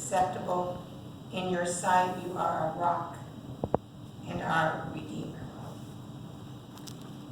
acceptable in your sight. You are a rock and our Redeemer.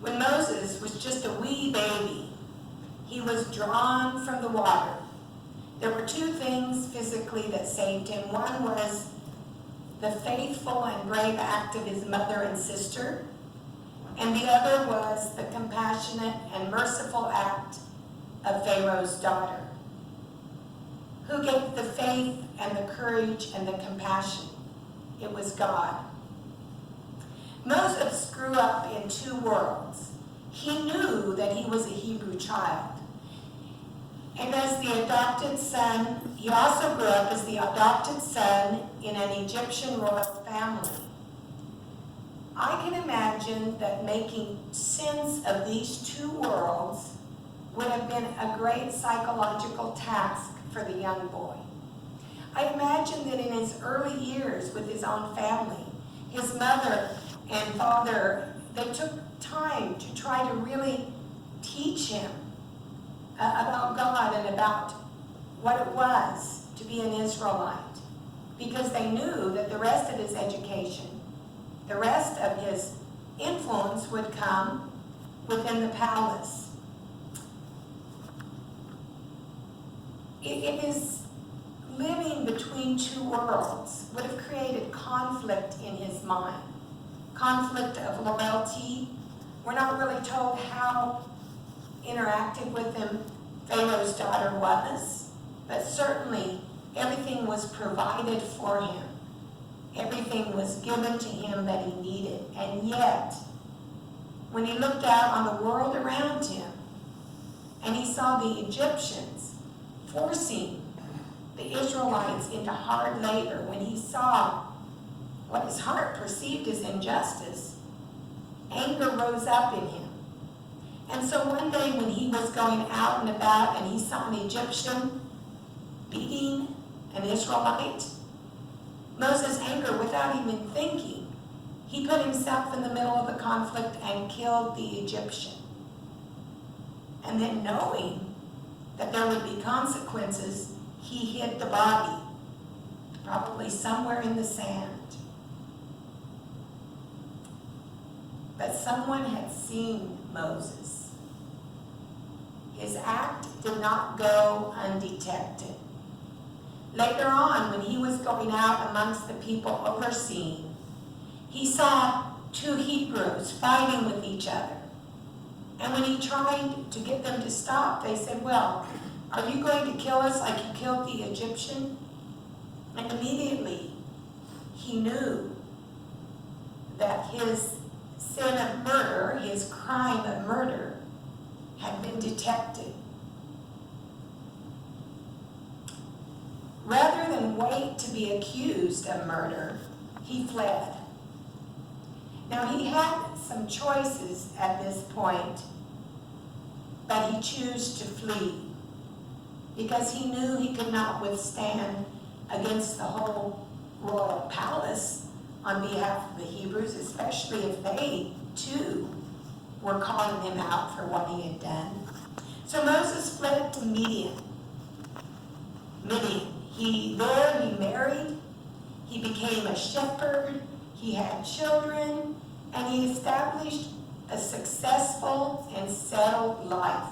When Moses was just a wee baby, he was drawn from the water. There were two things physically that saved him. One was the faithful and brave act of his mother and sister, and the other was the compassionate and merciful act of Pharaoh's daughter. Who gave the faith and the courage and the compassion? It was God. Moses grew up in two worlds. He knew that he was a Hebrew child. And as the adopted son, he also grew up as the adopted son in an Egyptian royal family. I can imagine that making sense of these two worlds would have been a great psychological task for the young boy. I imagine that in his early years with his own family, his mother and father, they took time to try to really teach him about God and about what it was to be an Israelite, because they knew that the rest of his education, the rest of his influence would come within the palace. It is living between two worlds would have created conflict in his mind. Conflict of loyalty. We're not really told how interactive with him Pharaoh's daughter was, but certainly everything was provided for him. Everything was given to him that he needed. And yet, when he looked out on the world around him and he saw the Egyptians forcing the Israelites into hard labor, when he saw what his heart perceived as injustice, anger rose up in him. And so one day when he was going out and about and he saw an Egyptian beating an Israelite, Moses' anger, without even thinking, he put himself in the middle of the conflict and killed the Egyptian. And then knowing that there would be consequences, he hid the body, probably somewhere in the sand. But someone had seen Moses. His act did not go undetected. Later on, when he was going out amongst the people overseeing, he saw two Hebrews fighting with each other. And when he tried to get them to stop, they said, "Well, are you going to kill us like you killed the Egyptian?" And immediately he knew that his sin of murder, his crime of murder, had been detected. Rather than wait to be accused of murder, he fled. Now he had some choices at this point, but he chose to flee because he knew he could not withstand against the whole royal palace on behalf of the Hebrews, especially if they too were calling him out for what he had done. So Moses fled to Midian. He married, he became a shepherd, he had children, and he established a successful and settled life.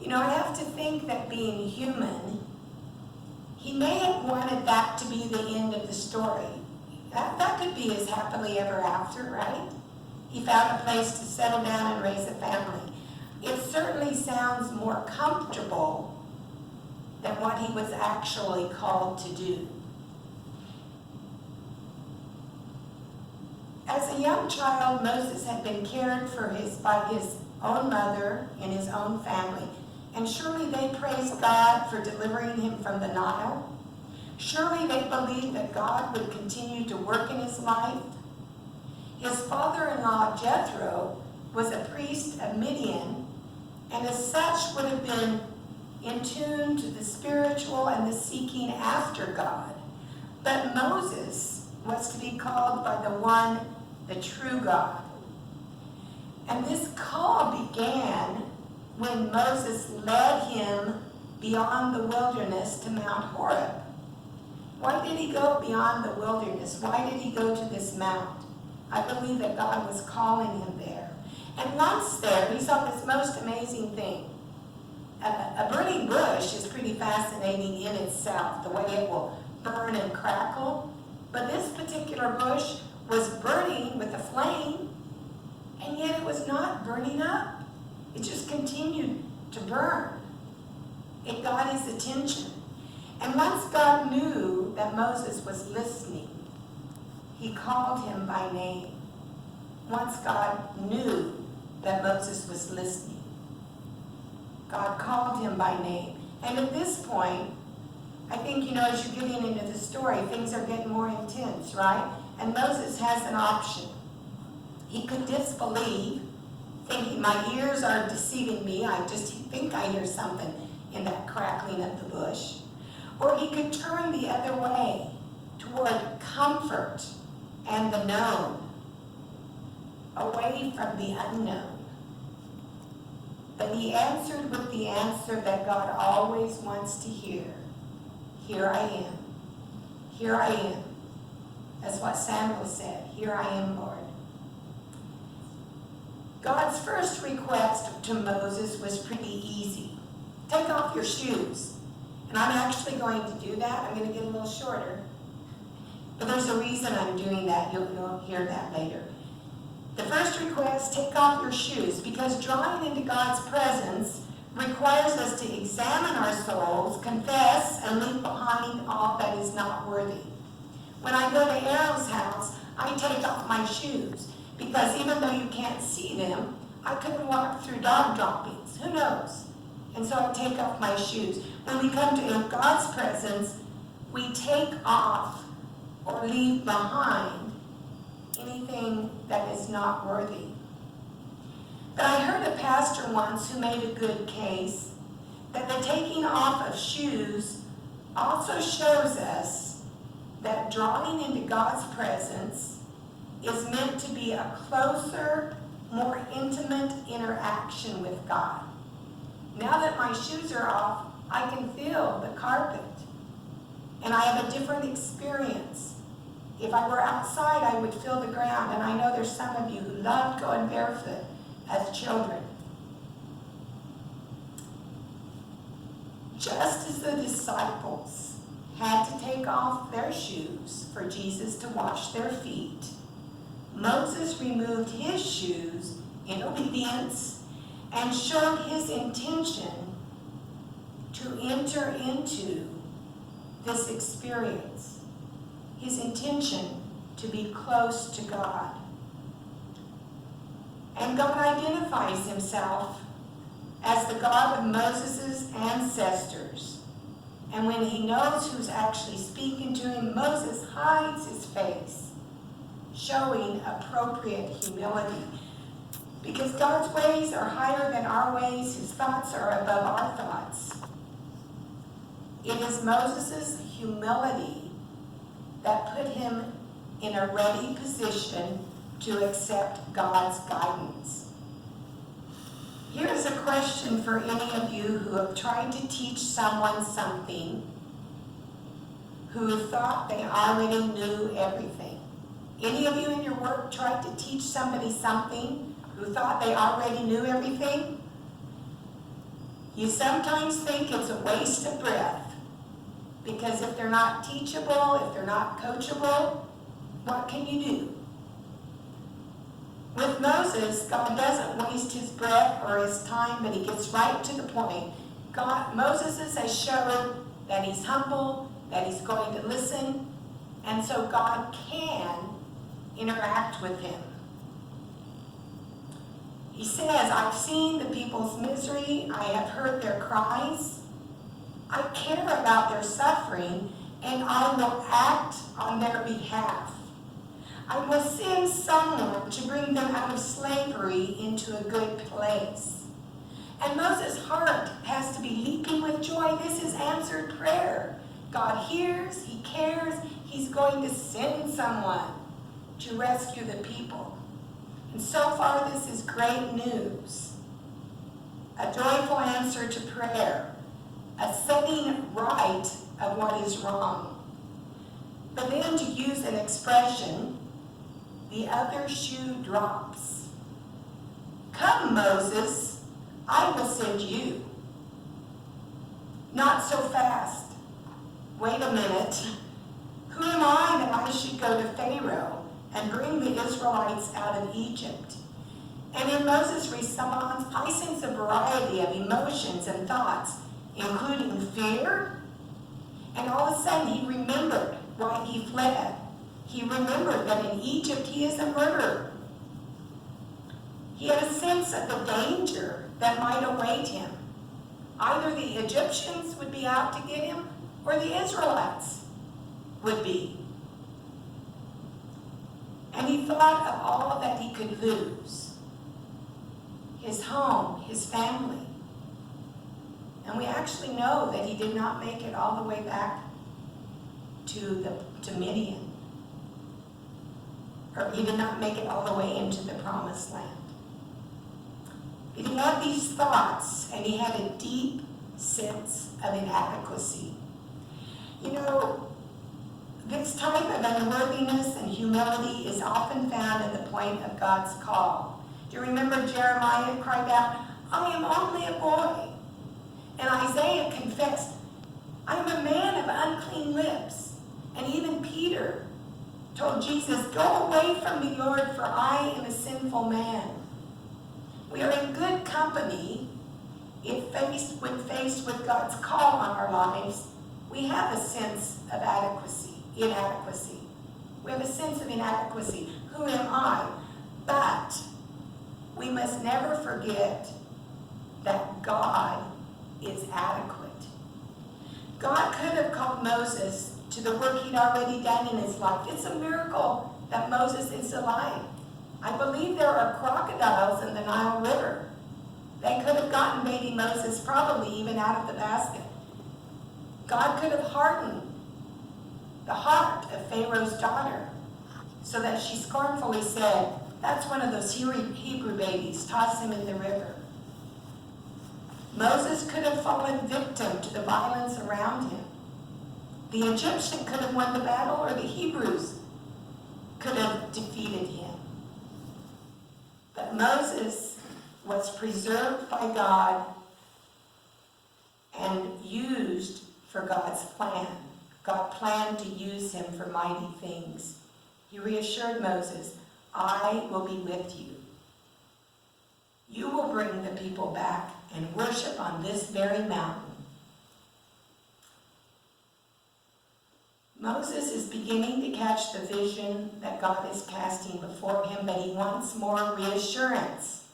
You know, I have to think that being human, he may have wanted that to be the end of the story. That could be his happily ever after, right? He found a place to settle down and raise a family. It certainly sounds more comfortable than what he was actually called to do. As a young child, Moses had been cared for by his own mother and his own family. And surely they praised God for delivering him from the Nile. Surely they believed that God would continue to work in his life. His father-in-law, Jethro, was a priest of Midian, and as such would have been in tune to the spiritual and the seeking after God. But Moses was to be called by the one, the true God. And this call began when Moses led him beyond the wilderness to Mount Horeb. Why did he go beyond the wilderness? Why did he go to this mount? I believe that God was calling him there. And once there, he saw this most amazing thing. A burning bush is pretty fascinating in itself, the way it will burn and crackle. But this particular bush was burning with a flame, and yet it was not burning up. It just continued to burn. It got his attention. And once God knew that Moses was listening, he called him by name. Once God knew that Moses was listening, God called him by name. And at this point, I think, as you're getting into the story, things are getting more intense, right? And Moses has an option. He could disbelieve, thinking, my ears are deceiving me. I just think I hear something in that crackling of the bush. Or he could turn the other way toward comfort and the known, away from the unknown. But he answered with the answer that God always wants to hear. Here I am. Here I am. That's what Samuel said. Here I am, Lord. God's first request to Moses was pretty easy. Take off your shoes. And I'm actually going to do that. I'm going to get a little shorter. But there's a reason I'm doing that. You'll hear that later. The first request, take off your shoes, because drawing into God's presence requires us to examine our souls, confess, and leave behind all that is not worthy. When I go to Errol's house, I take off my shoes, because even though you can't see them, I could walk through dog droppings. Who knows? And so I take off my shoes. When we come to God's presence, we take off or leave behind anything that is not worthy. But I heard a pastor once who made a good case that the taking off of shoes also shows us that drawing into God's presence is meant to be a closer, more intimate interaction with God. Now that my shoes are off, I can feel the carpet, and I have a different experience. If I were outside, I would feel the ground, and I know there's some of you who loved going barefoot as children. Just as the disciples had to take off their shoes for Jesus to wash their feet, Moses removed his shoes in obedience and showed his intention to enter into this experience, his intention to be close to God. And God identifies himself as the God of Moses' ancestors. And when he knows who's actually speaking to him, Moses hides his face, showing appropriate humility. Because God's ways are higher than our ways, his thoughts are above our thoughts. It is Moses' humility that put him in a ready position to accept God's guidance. Here's a question for any of you who have tried to teach someone something who thought they already knew everything. Any of you in your work tried to teach somebody something who thought they already knew everything? You sometimes think it's a waste of breath, because if they're not teachable, if they're not coachable, what can you do? With Moses, God doesn't waste his breath or his time, but he gets right to the point. Moses has shown that he's humble, that he's going to listen, and so God can interact with him. He says, I've seen the people's misery, I have heard their cries, I care about their suffering, and I will act on their behalf. I will send someone to bring them out of slavery into a good place. And Moses' heart has to be leaping with joy. This is answered prayer. God hears, he cares, he's going to send someone to rescue the people. And so far, this is great news. A joyful answer to prayer. a setting right of what is wrong. But then to use an expression, the other shoe drops. Come, Moses, I will send you. Not so fast. Wait a minute. Who am I that I should go to Pharaoh and bring the Israelites out of Egypt? And in Moses' response, I sense a variety of emotions and thoughts, including fear. And all of a sudden he remembered why he fled. He remembered that in Egypt he is a murderer. He had a sense of the danger that might await him. Either the Egyptians would be out to get him, or the Israelites would be. And he thought of all that he could lose. His home, his family. And we actually know that he did not make it all the way back to Midian. Or he did not make it all the way into the promised land. But he had these thoughts, and he had a deep sense of inadequacy. You know, this type of unworthiness and humility is often found at the point of God's call. Do you remember Jeremiah cried out, I am only a boy. And Isaiah confessed, I am a man of unclean lips. And even Peter told Jesus, go away from me, Lord, for I am a sinful man. We are in good company if when faced with God's call on our lives. We have a sense of inadequacy. We have a sense of inadequacy. Who am I? But we must never forget that God is adequate. God could have called Moses to the work he'd already done in his life. It's a miracle that Moses is alive. I believe there are crocodiles in the Nile River. They could have gotten baby Moses probably even out of the basket. God could have hardened the heart of Pharaoh's daughter so that she scornfully said, that's one of those Hebrew babies, toss him in the river. Moses could have fallen victim to the violence around him. The Egyptian could have won the battle, or the Hebrews could have defeated him. But Moses was preserved by God and used for God's plan. God planned to use him for mighty things. He reassured Moses, I will be with you. You will bring the people back and worship on this very mountain. Moses is beginning to catch the vision that God is casting before him, but he wants more reassurance.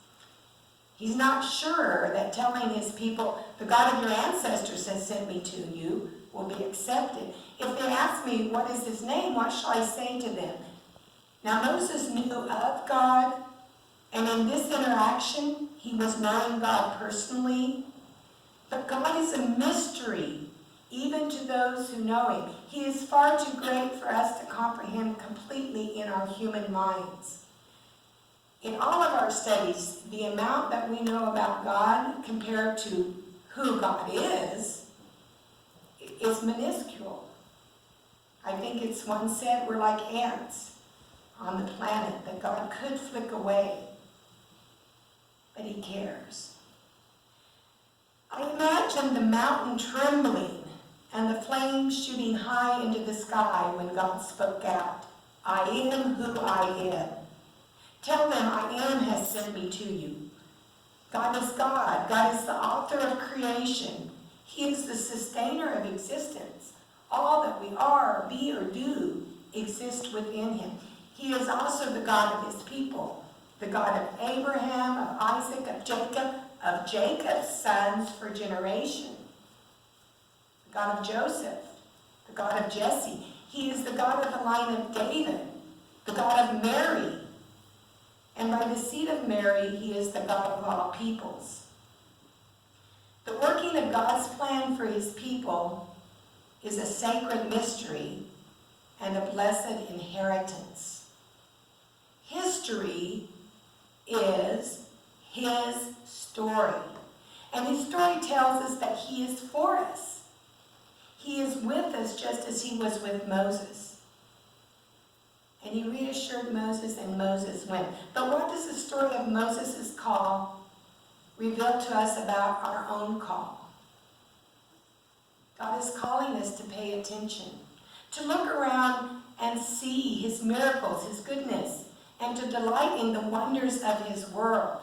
He's not sure that telling his people, the God of your ancestors has sent me to you, will be accepted. If they ask me, what is his name, what shall I say to them? Now Moses knew of God, and in this interaction, he was knowing God personally. But God is a mystery, even to those who know him. He is far too great for us to comprehend completely in our human minds. In all of our studies, the amount that we know about God compared to who God is minuscule. I think it's one said we're like ants on the planet that God could flick away, but he cares. I imagine the mountain trembling and the flames shooting high into the sky when God spoke out, I am who I am. Tell them I am has sent me to you. God is God. God is the author of creation. He is the sustainer of existence. All that we are, be, or do exists within him. He is also the God of his people, the God of Abraham, of Isaac, of Jacob's sons for generation, the God of Joseph, the God of Jesse. He is the God of the line of David, the God of Mary. And by the seed of Mary, he is the God of all peoples. The working of God's plan for his people is a sacred mystery and a blessed inheritance. History is his story. And his story tells us that he is for us. He is with us just as he was with Moses. And he reassured Moses, and Moses went. But what does the story of Moses' call reveal to us about our own call? God is calling us to pay attention, to look around and see his miracles, his goodness, and to delight in the wonders of his world.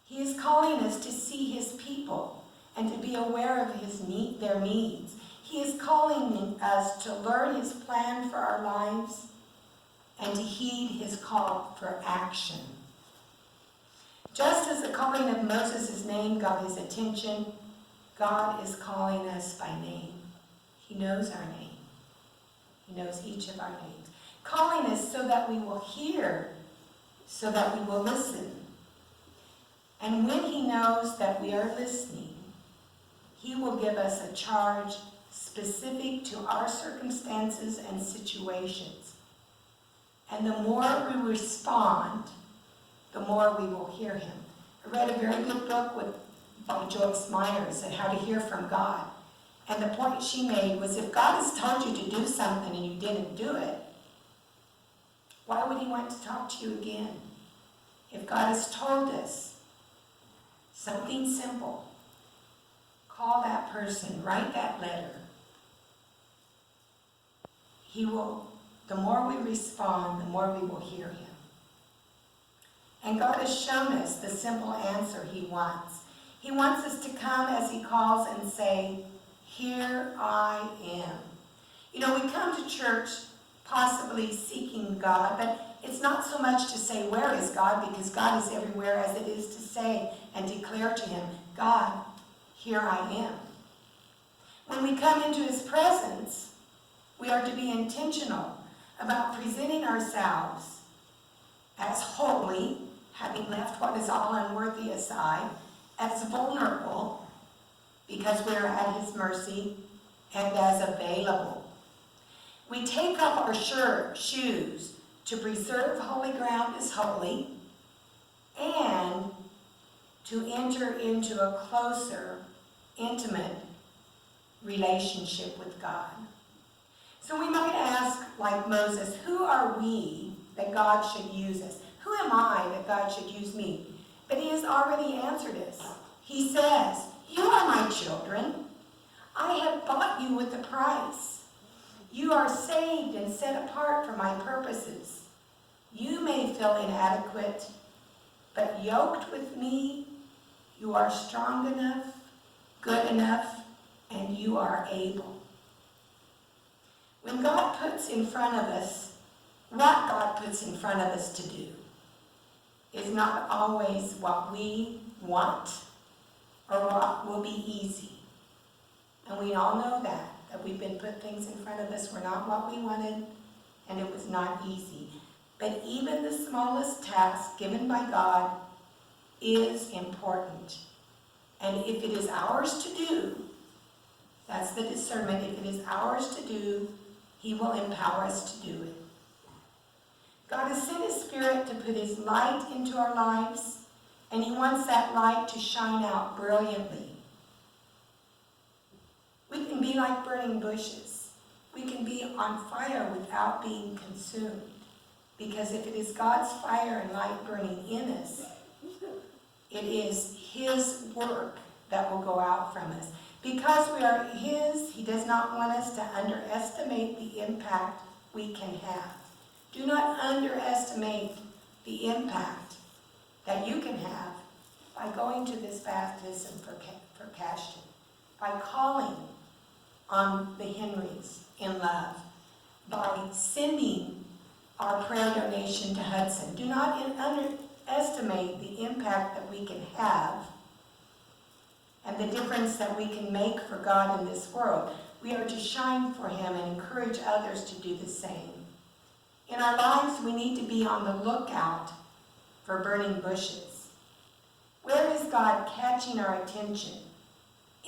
He is calling us to see his people and to be aware of their needs. He is calling us to learn his plan for our lives and to heed his call for action. Just as the calling of Moses' name got his attention, God is calling us by name. He knows our name. He knows each of our names. Calling us so that we will hear, so that we will listen. And when he knows that we are listening, he will give us a charge specific to our circumstances and situations. And the more we respond, the more we will hear him. I read a very good book by Joyce Myers on how to hear from God. And the point she made was, if God has told you to do something and you didn't do it, why would he want to talk to you again? If God has told us something simple, call that person, write that letter. The more we respond, the more we will hear him. And God has shown us the simple answer he wants. He wants us to come as he calls and say, "Here I am." You know, we come to church possibly seeking God, but it's not so much to say, "Where is God?" because God is everywhere, as it is to say and declare to him, "God, here I am." When we come into his presence, we are to be intentional about presenting ourselves as holy, having left what is all unworthy aside, as vulnerable, because we are at his mercy, and as available. We take off our shoes to preserve holy ground as holy, and to enter into a closer, intimate relationship with God. So we might ask, like Moses, who are we that God should use us? Who am I that God should use me? But he has already answered us. He says, "You are my children. I have bought you with a price. You are saved and set apart for my purposes. You may feel inadequate, but yoked with me, you are strong enough, good enough, and you are able." When God puts in front of us, what God puts in front of us to do is not always what we want or what will be easy. And we all know that we've been put things in front of us were not what we wanted, and it was not easy. But even the smallest task given by God is important. And if it is ours to do, that's the discernment. If it is ours to do, he will empower us to do it. God has sent his Spirit to put his light into our lives, and he wants that light to shine out brilliantly. We can be like burning bushes. We can be on fire without being consumed. Because if it is God's fire and light burning in us, it is his work that will go out from us. Because we are his, he does not want us to underestimate the impact we can have. Do not underestimate the impact that you can have by going to this baptism for Cashton, by calling on the Henrys in love, by sending our prayer donation to Hudson. Do not underestimate the impact that we can have and the difference that we can make for God in this world. We are to shine for him and encourage others to do the same. In our lives, we need to be on the lookout for burning bushes. Where is God catching our attention,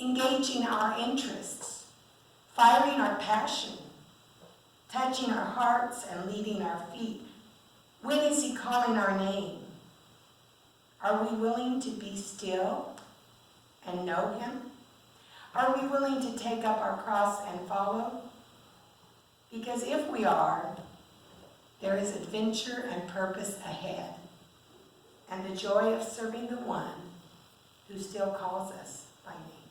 engaging our interests, firing our passion, touching our hearts and leading our feet? When is he calling our name? Are we willing to be still and know him? Are we willing to take up our cross and follow? Because if we are, there is adventure and purpose ahead, and the joy of serving the one who still calls us by name.